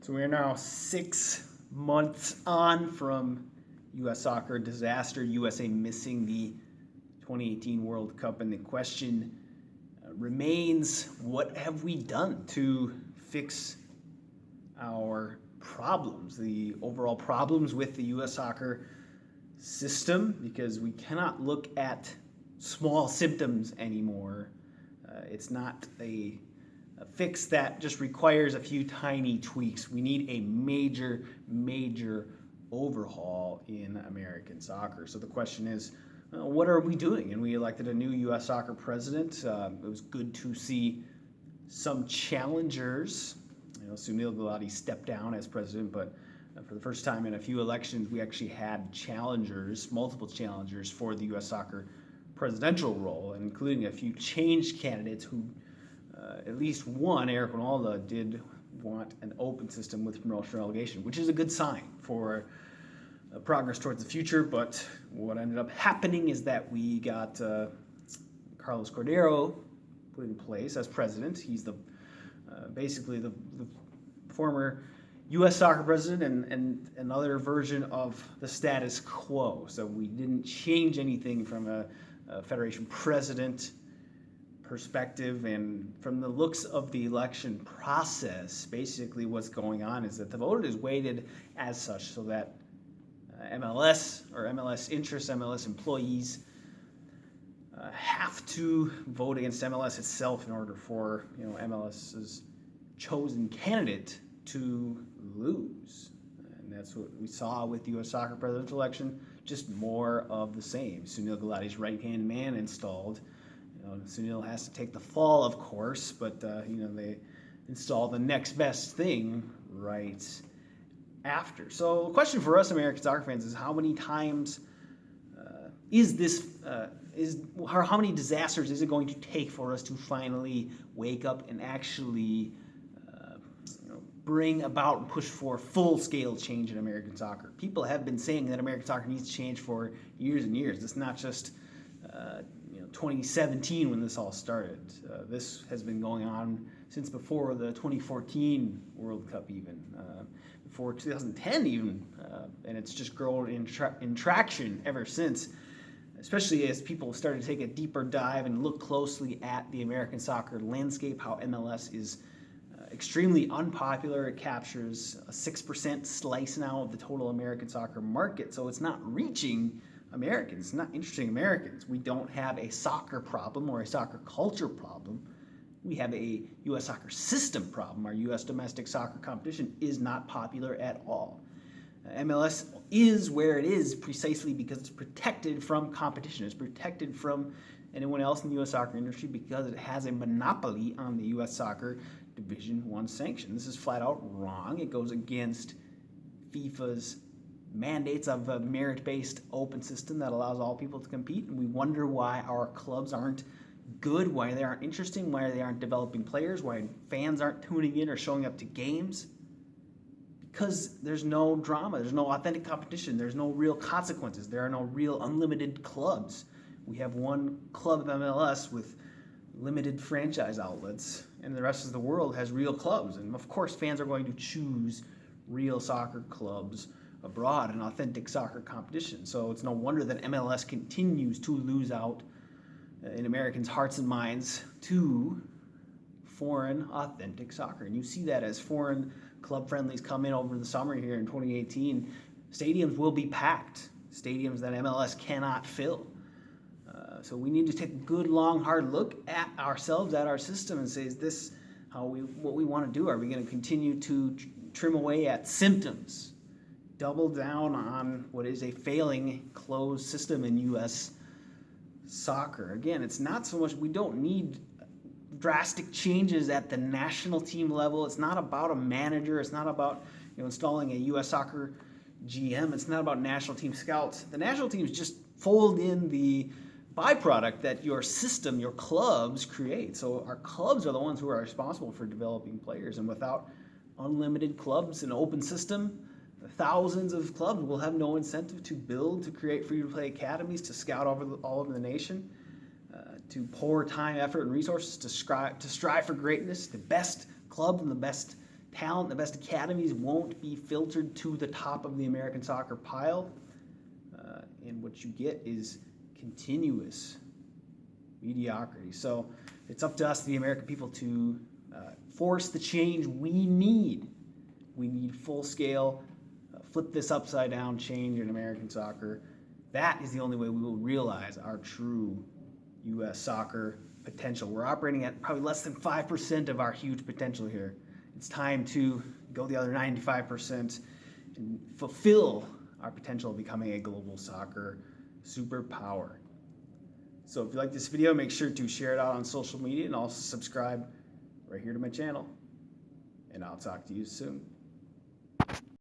So we are now 6 months on from U.S. soccer disaster, USA missing the 2018 World Cup, and the question remains, what have we done to fix our problems, the overall problems with the U.S. soccer system? Because we cannot look at small symptoms anymore. It's not a fix that just requires a few tiny tweaks. We need a major overhaul in American soccer. So the question is, what are we doing? And we elected a new U.S. soccer president. It was good to see some challengers. Sunil Gulati stepped down as president, but for the first time in a few elections, we actually had challengers, multiple challengers for the U.S. soccer presidential role, including a few change candidates who, at least one, Eric Ronaldo, did want an open system with promotion relegation, which is a good sign for progress towards the future. But what ended up happening is that we got Carlos Cordero put in place as president. He's basically the former U.S. soccer president and another version of the status quo. So we didn't change anything from a federation president perspective, and from the looks of the election process, basically what's going on is that the voters weighted as such so that MLS or MLS interests, MLS employees have to vote against MLS itself in order for MLS's chosen candidate to lose. And that's what we saw with the U.S. soccer presidential election, just more of the same. Sunil Gulati's right-hand man installed. Sunil has to take the fall, of course, but they install the next best thing right after. So the question for us American soccer fans is, how many times how many disasters is it going to take for us to finally wake up and actually bring about and push for full-scale change in American soccer? People have been saying that American soccer needs to change for years and years. It's not just 2017 when this all started. This has been going on since before the 2014 World Cup, even before 2010 even, and it's just grown in traction ever since, especially as people started to take a deeper dive and look closely at the American soccer landscape, how MLS is extremely unpopular. It captures a 6% slice now of the total American soccer market, so it's not reaching Americans. It's not interesting Americans. We don't have a soccer problem or a soccer culture problem. We have a U.S. soccer system problem. Our U.S. domestic soccer competition is not popular at all. MLS is where it is precisely because it's protected from competition. It's protected from anyone else in the U.S. soccer industry because it has a monopoly on the U.S. soccer Division I sanction. This is flat out wrong. It goes against FIFA's mandates of a merit-based open system that allows all people to compete, and we wonder why our clubs aren't good, why they aren't interesting, why they aren't developing players, why fans aren't tuning in or showing up to games. Because there's no drama, there's no authentic competition, there's no real consequences, there are no real unlimited clubs. We have one club of MLS with limited franchise outlets, and the rest of the world has real clubs. And of course, fans are going to choose real soccer clubs abroad and authentic soccer competition. So it's no wonder that MLS continues to lose out in Americans' hearts and minds to foreign authentic soccer. And you see that as foreign club friendlies come in over the summer here in 2018. Stadiums will be packed, stadiums that MLS cannot fill. So we need to take a good, long, hard look at ourselves, at our system, and say, is this what we want to do? Are we going to continue to trim away at symptoms, double down on what is a failing closed system in U.S. soccer? Again, it's not so much, we don't need drastic changes at the national team level. It's not about a manager. It's not about installing a U.S. soccer GM. It's not about national team scouts. The national teams just fold in the byproduct that your system, your clubs create. So our clubs are the ones who are responsible for developing players, and without unlimited clubs, an open system, thousands of clubs will have no incentive to build, to create free-to-play academies, to scout all over the nation, to pour time, effort, and resources to strive for greatness. The best clubs and the best talent, the best academies won't be filtered to the top of the American soccer pile. And what you get is continuous mediocrity. So it's up to us, the American people, to force the change we need. We need full-scale, flip this upside down change in American soccer. That is the only way we will realize our true U.S. soccer potential. We're operating at probably less than 5% of our huge potential here. It's time to go the other 95% and fulfill our potential of becoming a global soccer superpower. So if you like this video, make sure to share it out on social media and also subscribe right here to my channel. And I'll talk to you soon.